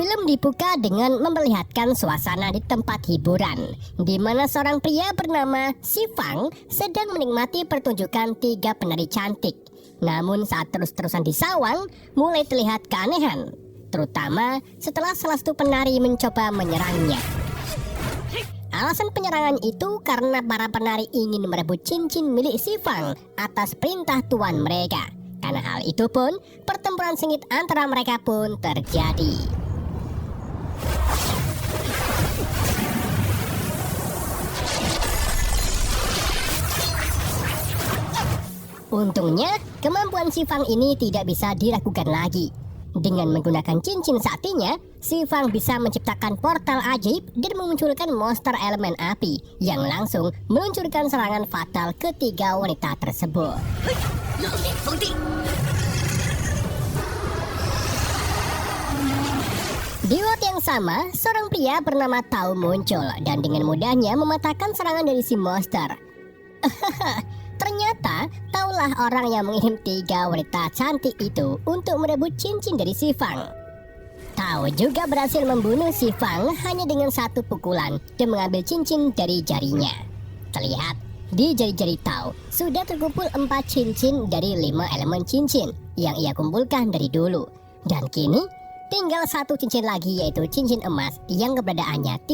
Film dibuka dengan memperlihatkan suasana di tempat hiburan, di mana seorang pria bernama Si Fang sedang menikmati pertunjukan 3 penari cantik. Namun saat terus-terusan disawang, mulai terlihat keanehan, terutama setelah salah satu penari mencoba menyerangnya. Alasan penyerangan itu karena para penari ingin merebut cincin milik Si Fang atas perintah tuan mereka. Karena hal itu pun, pertempuran sengit antara mereka pun terjadi. Untungnya, kemampuan Si Fang ini tidak bisa diragukan lagi. Dengan menggunakan cincin saktinya, Si Fang bisa menciptakan portal ajaib dan memunculkan monster elemen api yang langsung meluncurkan serangan fatal ke 3 wanita tersebut. Di waktu yang sama, seorang pria bernama Tao muncul dan dengan mudahnya mematahkan serangan dari si monster. Ternyata, Taulah orang yang mengirim 3 wanita cantik itu untuk merebut cincin dari Si Fang. Tao juga berhasil membunuh Si Fang hanya dengan 1 pukulan dan mengambil cincin dari jarinya. Terlihat, di jari-jari Tao sudah terkumpul 4 cincin dari 5 elemen cincin yang ia kumpulkan dari dulu. Dan kini, tinggal 1 cincin lagi, yaitu cincin emas yang keberadaannya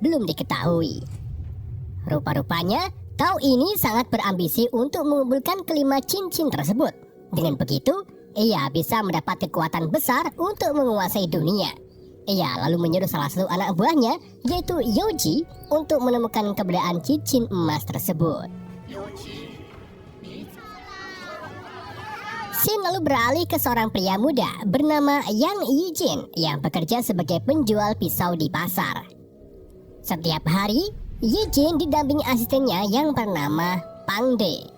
belum diketahui. Rupa-rupanya, Tao ini sangat berambisi untuk mengumpulkan kelima cincin tersebut. Dengan begitu, ia bisa mendapat kekuatan besar untuk menguasai dunia. Ia lalu menyuruh salah satu anak buahnya, yaitu Yoji, untuk menemukan keberadaan cincin emas tersebut. Scene lalu beralih ke seorang pria muda bernama Yang Yijin yang bekerja sebagai penjual pisau di pasar. Setiap hari, Yijin didampingi asistennya yang bernama Pangde.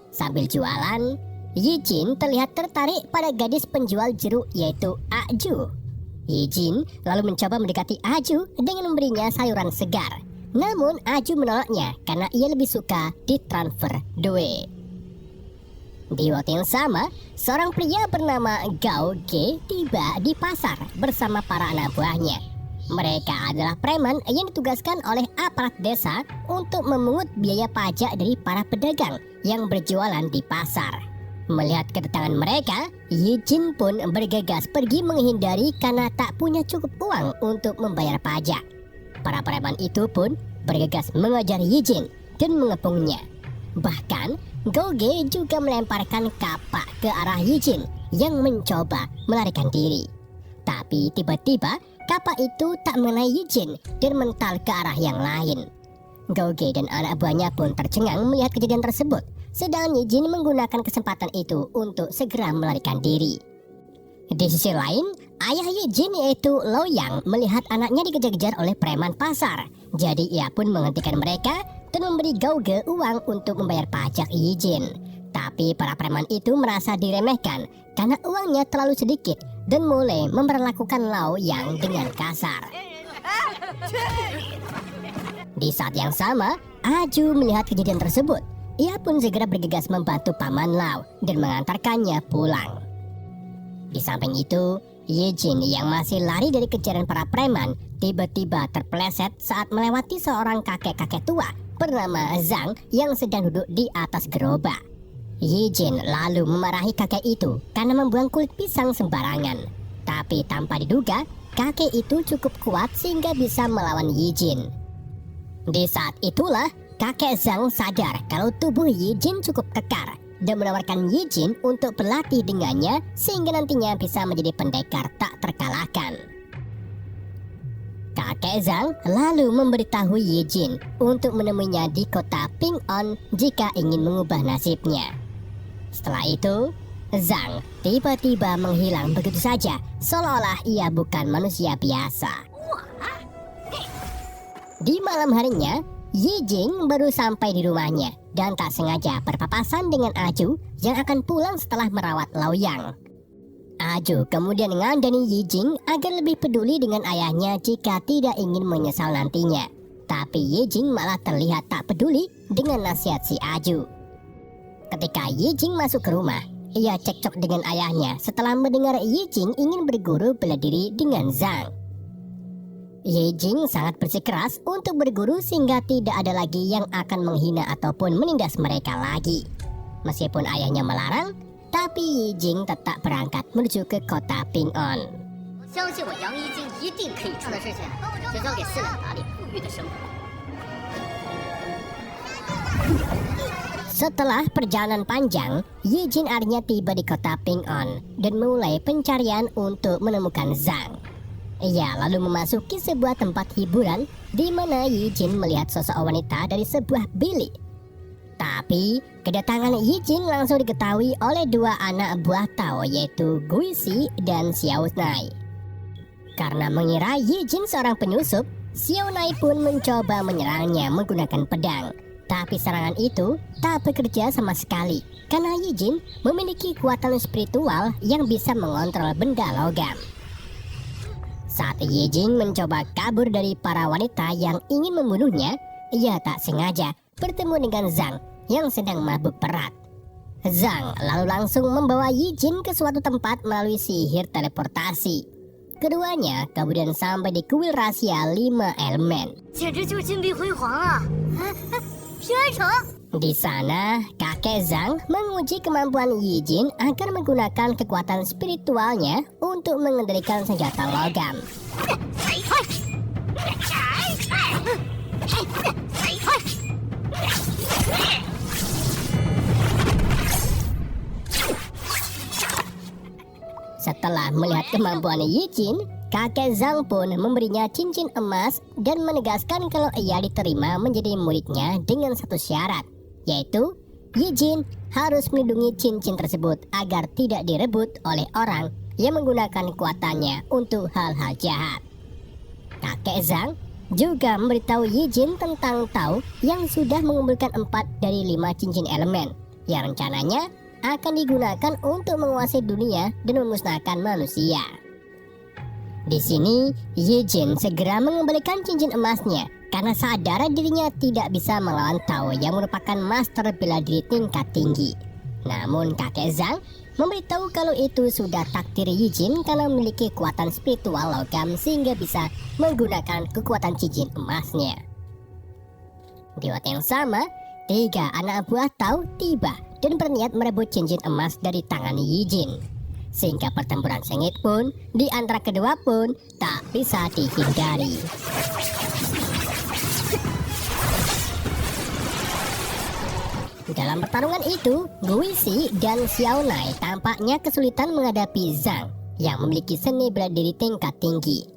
Sambil jualan, Yijin terlihat tertarik pada gadis penjual jeruk yaitu Aju. Yijin lalu mencoba mendekati Aju dengan memberinya sayuran segar. Namun Aju menolaknya karena ia lebih suka ditransfer duit. Di waktu yang sama, seorang pria bernama Gao Ge tiba di pasar bersama para anak buahnya. Mereka adalah preman yang ditugaskan oleh aparat desa untuk memungut biaya pajak dari para pedagang yang berjualan di pasar. Melihat kedatangan mereka, Yijin pun bergegas pergi menghindari karena tak punya cukup uang untuk membayar pajak. Para preman itu pun bergegas mengejar Yijin dan mengepungnya. Bahkan, Goge juga melemparkan kapak ke arah Yijin yang mencoba melarikan diri. Tapi tiba-tiba, kapak itu tak mengenai Yijin dan mental ke arah yang lain. Goge dan anak buahnya pun tercengang melihat kejadian tersebut, sedangkan Yijin menggunakan kesempatan itu untuk segera melarikan diri. Di sisi lain, ayah Yijin yaitu Loyang melihat anaknya dikejar-kejar oleh preman pasar. Jadi ia pun menghentikan mereka dan memberi Goge uang untuk membayar pajak Yijin. Tapi para preman itu merasa diremehkan karena uangnya terlalu sedikit dan mulai memperlakukan Loyang dengan kasar. Di saat yang sama, Aju melihat kejadian tersebut. Ia pun segera bergegas membantu paman Lau dan mengantarkannya pulang. Di samping itu, Yijin yang masih lari dari kejaran para preman tiba-tiba terpeleset saat melewati seorang kakek-kakek tua bernama Zhang yang sedang duduk di atas gerobak. Yijin lalu memarahi kakek itu karena membuang kulit pisang sembarangan. Tapi tanpa diduga, kakek itu cukup kuat sehingga bisa melawan Yijin. Di saat itulah, kakek Zhang sadar kalau tubuh Yijin cukup kekar dan menawarkan Yijin untuk berlatih dengannya sehingga nantinya bisa menjadi pendekar tak terkalahkan. Kakek Zhang lalu memberitahu Yijin untuk menemuinya di kota Ping-on jika ingin mengubah nasibnya. Setelah itu, Zhang tiba-tiba menghilang begitu saja, seolah-olah ia bukan manusia biasa. Di malam harinya, Yijin baru sampai di rumahnya dan tak sengaja berpapasan dengan Aju yang akan pulang setelah merawat Loyang. Aju kemudian mengandani Yijin agar lebih peduli dengan ayahnya jika tidak ingin menyesal nantinya. Tapi Yijin malah terlihat tak peduli dengan nasihat si Aju. Ketika Yijin masuk ke rumah, ia cekcok dengan ayahnya setelah mendengar Yijin ingin berguru bela diri dengan Zhang. Ye Jing sangat bersikeras untuk berguru sehingga tidak ada lagi yang akan menghina ataupun menindas mereka lagi. Meskipun ayahnya melarang, tapi Ye Jing tetap berangkat menuju ke kota Ping'an. Setelah perjalanan panjang, Ye Jin akhirnya tiba di kota Ping'an dan mulai pencarian untuk menemukan Zhang. Ia lalu memasuki sebuah tempat hiburan di mana Ye Jin melihat sosok wanita dari sebuah bilik. Tapi kedatangan Ye Jin langsung diketahui oleh dua anak buah Tao, yaitu Guisi dan Xiao Nai. Karena mengira Ye Jin seorang penyusup, Xiao Nai pun mencoba menyerangnya menggunakan pedang. Tapi serangan itu tak bekerja sama sekali karena Ye Jin memiliki kekuatan spiritual yang bisa mengontrol benda logam. Saat Ye Jin mencoba kabur dari para wanita yang ingin membunuhnya, ia tak sengaja bertemu dengan Zhang yang sedang mabuk berat. Zhang lalu langsung membawa Ye Jin ke suatu tempat melalui sihir teleportasi. Keduanya kemudian sampai di kuil rahasia 5 elemen. Di sana, kakek Zhang menguji kemampuan Ye Jin agar menggunakan kekuatan spiritualnya untuk mengendalikan senjata logam. Setelah melihat kemampuan Ye Jin, kakek Zhang pun memberinya cincin emas dan menegaskan kalau ia diterima menjadi muridnya dengan satu syarat, yaitu Ye Jin harus melindungi cincin tersebut agar tidak direbut oleh orang yang menggunakan kekuatannya untuk hal-hal jahat. Kakek Zhang juga memberitahu Ye Jin tentang Tao yang sudah mengumpulkan 4 dari 5 cincin elemen yang rencananya akan digunakan untuk menguasai dunia dan memusnahkan manusia. Di sini, Ye Jin segera mengembalikan cincin emasnya karena sadar dirinya tidak bisa melawan Tao yang merupakan master bela diri tingkat tinggi. Namun kakek Zhang memberitahu kalau itu sudah takdir Ye Jin karena memiliki kekuatan spiritual logam sehingga bisa menggunakan kekuatan cincin emasnya. Di waktu yang sama, 3 anak buah Tao tiba dan berniat merebut cincin emas dari tangan Ye Jin. Sehingga pertempuran sengit pun di antara kedua pun tak bisa dihindari. Dalam pertarungan itu, Guisi dan Xiao Nai tampaknya kesulitan menghadapi Zhang yang memiliki seni bela diri tingkat tinggi.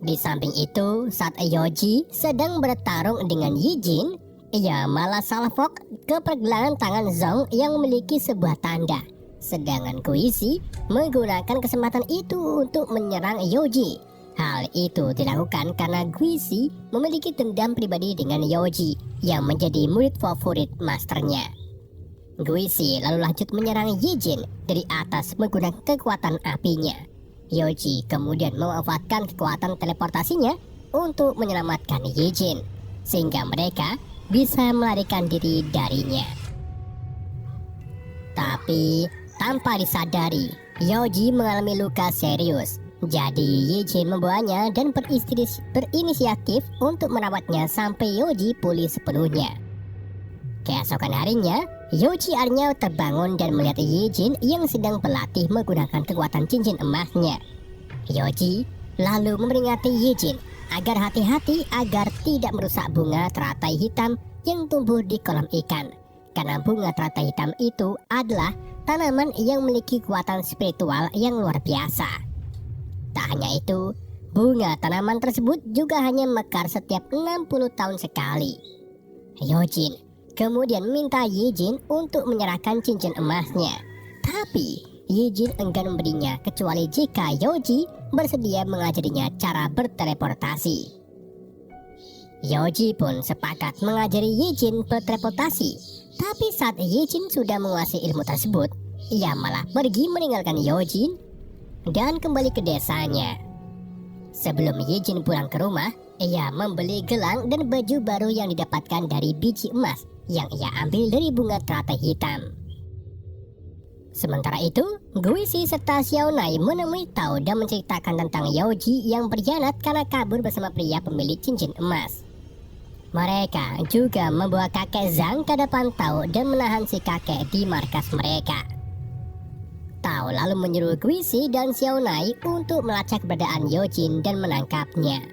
Di samping itu, saat Yoji sedang bertarung dengan Ye Jin, ia malah salfok ke pergelangan tangan Zhang yang memiliki sebuah tanda. Sedangkan Guisi menggunakan kesempatan itu untuk menyerang Yoji. Hal itu dilakukan karena Guisi memiliki dendam pribadi dengan Yoji yang menjadi murid favorit masternya. Guisi lalu lanjut menyerang Ye Jin dari atas menggunakan kekuatan apinya. Yoji kemudian memanfaatkan kekuatan teleportasinya untuk menyelamatkan Ye Jin, sehingga mereka bisa melarikan diri darinya. Tapi tanpa disadari, Yoji mengalami luka serius. Jadi Ye Jin membawanya dan berinisiatif untuk merawatnya sampai Yoji pulih sepenuhnya. Keesokan harinya, Yoji akhirnya terbangun dan melihat Ye Jin yang sedang berlatih menggunakan kekuatan cincin emasnya. Yoji lalu memperingati Ye Jin agar hati-hati agar tidak merusak bunga teratai hitam yang tumbuh di kolam ikan. Karena bunga teratai hitam itu adalah tanaman yang memiliki kekuatan spiritual yang luar biasa. Tak hanya itu, bunga tanaman tersebut juga hanya mekar setiap 60 tahun sekali. Yojin kemudian meminta Ye Jin untuk menyerahkan cincin emasnya. Tapi Ye Jin enggan memberinya kecuali jika Yoji bersedia mengajarinya cara berteleportasi. Yoji pun sepakat mengajari Ye Jin berteleportasi. Tapi saat Ye Jin sudah menguasai ilmu tersebut, ia malah pergi meninggalkan Yojin dan kembali ke desanya. Sebelum Ye Jin pulang ke rumah, ia membeli gelang dan baju baru yang didapatkan dari biji emas yang ia ambil dari bunga teratai hitam. Sementara itu, Guisi serta Xiaonai menemui Tao dan menceritakan tentang Yaoji yang berkhianat karena kabur bersama pria pemilik cincin emas. Mereka juga membawa kakek Zhang ke depan Tao dan menahan si kakek di markas mereka. Tao lalu menyuruh Guisi dan Xiaonai untuk melacak keberadaan Yojin dan menangkapnya.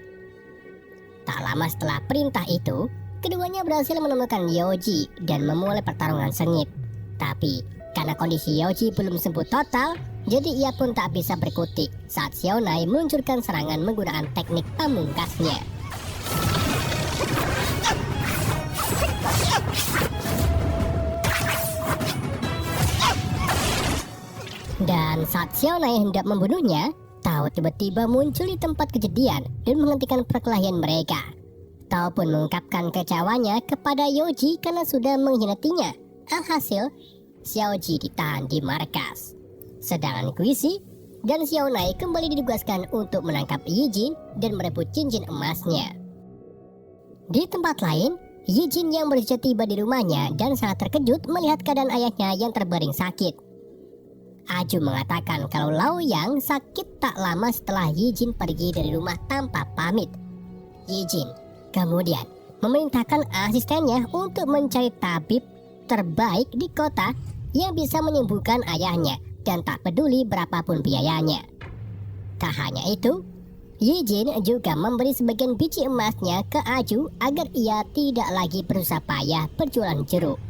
Tak lama setelah perintah itu, keduanya berhasil menemukan Yoji dan memulai pertarungan sengit. Tapi karena kondisi Yoji belum sembuh total, jadi ia pun tak bisa berkutik saat Xiaonai meluncurkan serangan menggunakan teknik pamungkasnya. Dan saat Xiaonai hendak membunuhnya, Tao tiba-tiba muncul di tempat kejadian dan menghentikan perkelahian mereka. Tao pun mengungkapkan kecewanya kepada Yoji karena sudah mengkhianatinya. Alhasil, Xiaoji ditahan di markas. Sedangkan Guisi dan Xiaonai kembali ditugaskan untuk menangkap Yijin dan merebut cincin emasnya. Di tempat lain, Yijin yang baru saja tiba di rumahnya dan sangat terkejut melihat keadaan ayahnya yang terbaring sakit. Aju mengatakan kalau Lao Yang sakit tak lama setelah Yijin pergi dari rumah tanpa pamit. Yijin kemudian memerintahkan asistennya untuk mencari tabib terbaik di kota yang bisa menyembuhkan ayahnya dan tak peduli berapapun biayanya. Tak hanya itu, Yijin juga memberi sebagian biji emasnya ke Aju agar ia tidak lagi berusaha payah berjualan jeruk.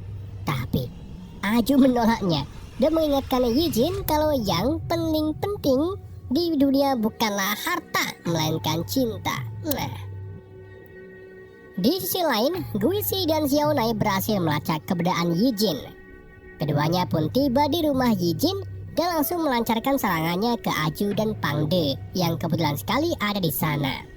Tapi Aju menolaknya dan mengingatkan Yijin kalau yang paling penting di dunia bukanlah harta, melainkan cinta. Di sisi lain, Guisi dan Xiaonai berhasil melacak keberadaan Yijin. Keduanya pun tiba di rumah Yijin dan langsung melancarkan serangannya ke Aju dan Pangde yang kebetulan sekali ada di sana.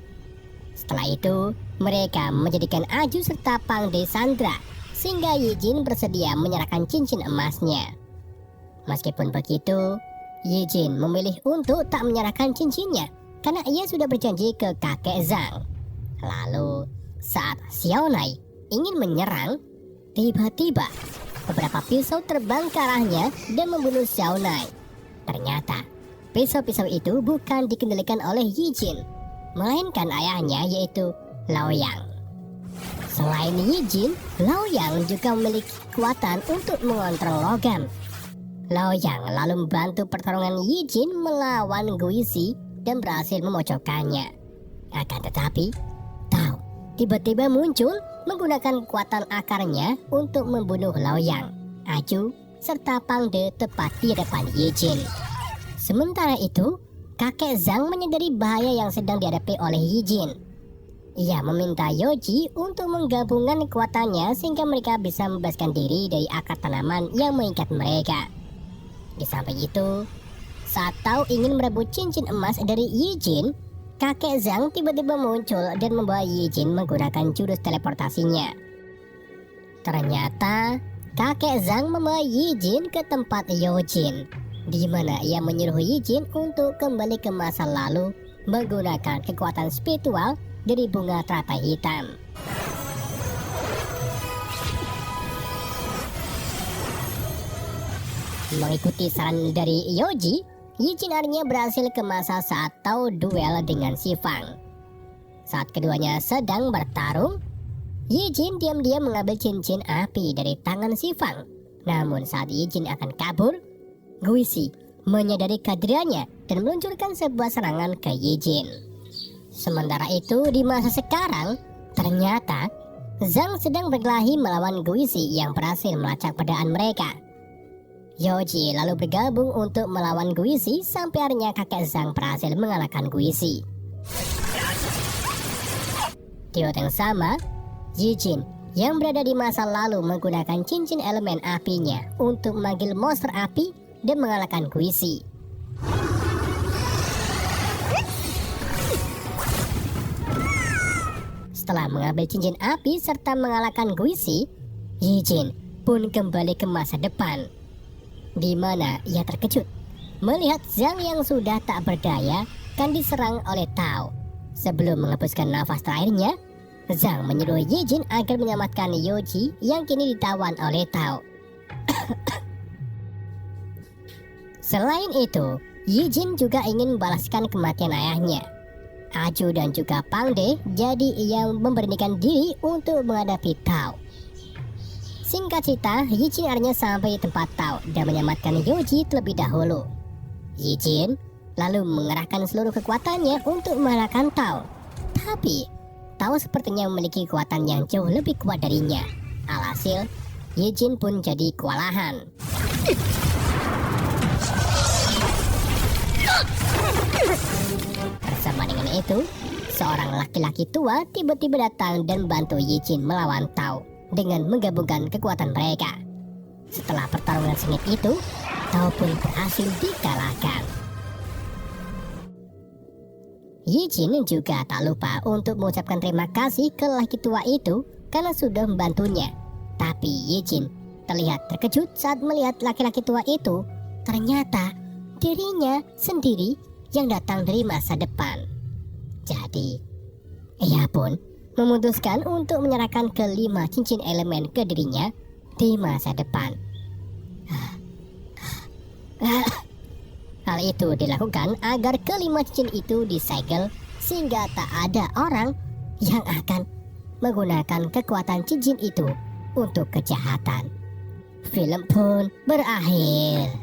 Setelah itu, mereka menjadikan Aju serta Pangde sandra, sehingga Yijin bersedia menyerahkan cincin emasnya. Meskipun begitu, Yijin memilih untuk tak menyerahkan cincinnya karena ia sudah berjanji ke kakek Zhang. Lalu, saat Xiaonai ingin menyerang, tiba-tiba beberapa pisau terbang ke arahnya dan membunuh Xiaonai. Ternyata, pisau-pisau itu bukan dikendalikan oleh Yijin, melainkan ayahnya yaitu Lao Yang. Selain Yijin, Lao Yang juga memiliki kekuatan untuk mengontrol logam. Lao Yang lalu membantu pertarungan Yijin melawan Guisi dan berhasil memocokkannya. Akan tetapi, Tao tiba-tiba muncul menggunakan kekuatan akarnya untuk membunuh Lao Yang, Aju, serta Pangde tepat di depan Yijin. Sementara itu, kakek Zhang menyadari bahaya yang sedang dihadapi oleh Yijin. Ia meminta Yoji untuk menggabungkan kekuatannya sehingga mereka bisa membebaskan diri dari akar tanaman yang mengikat mereka. Di samping itu, saat Tao ingin merebut cincin emas dari Yijin, kakek Zhang tiba-tiba muncul dan membawa Yijin menggunakan jurus teleportasinya. Ternyata, kakek Zhang membawa Yijin ke tempat Yojin, di mana ia menyuruh Yijin untuk kembali ke masa lalu menggunakan kekuatan spiritual dari bunga teratai hitam. Mengikuti saran dari Yoji, Yijin akhirnya berhasil ke masa saat Tao duel dengan Si Fang. Saat keduanya sedang bertarung, Yijin diam-diam mengambil cincin api dari tangan Si Fang. Namun saat Yijin akan kabur, Guisi menyadari kehadirannya dan meluncurkan sebuah serangan ke Yijin. Sementara itu di masa sekarang, ternyata Zhang sedang berkelahi melawan Guisi yang berhasil melacak keberadaan mereka. Yoji lalu bergabung untuk melawan Guisi sampai akhirnya kakek Zhang berhasil mengalahkan Guisi. Di waktu yang sama, Yijin yang berada di masa lalu menggunakan cincin elemen apinya untuk memanggil monster api dan mengalahkan Guisi. Setelah mengambil cincin api serta mengalahkan Guisi, Yijin pun kembali ke masa depan, di mana ia terkejut melihat Zhang yang sudah tak berdaya kan diserang oleh Tao. Sebelum menghembuskan nafas terakhirnya, Zhang menyuruh Yijin agar menyelamatkan Yoji yang kini ditawan oleh Tao. Selain itu, Yi Jin juga ingin membalaskan kematian ayahnya. Aju dan juga Pangde jadi yang memberanikan diri untuk menghadapi Tao. Singkat cerita, Yi Jin akhirnya sampai di tempat Tao dan menyelamatkan Yoji terlebih dahulu. Yi Jin lalu mengerahkan seluruh kekuatannya untuk mengalahkan Tao. Tapi, Tao sepertinya memiliki kekuatan yang jauh lebih kuat darinya. Alhasil, Yi Jin pun jadi kewalahan. Bersama dengan itu, seorang laki-laki tua tiba-tiba datang dan membantu Yi Jin melawan Tao dengan menggabungkan kekuatan mereka. Setelah pertarungan sengit itu, Tao pun berhasil dikalahkan. Yi Jin juga tak lupa untuk mengucapkan terima kasih ke laki tua itu karena sudah membantunya. Tapi Yi Jin terlihat terkejut saat melihat laki-laki tua itu ternyata dirinya sendiri yang datang dari masa depan. Jadi, ia pun memutuskan untuk menyerahkan kelima cincin elemen ke dirinya di masa depan. Hal itu dilakukan agar kelima cincin itu disegel sehingga tak ada orang yang akan menggunakan kekuatan cincin itu untuk kejahatan. Film pun berakhir.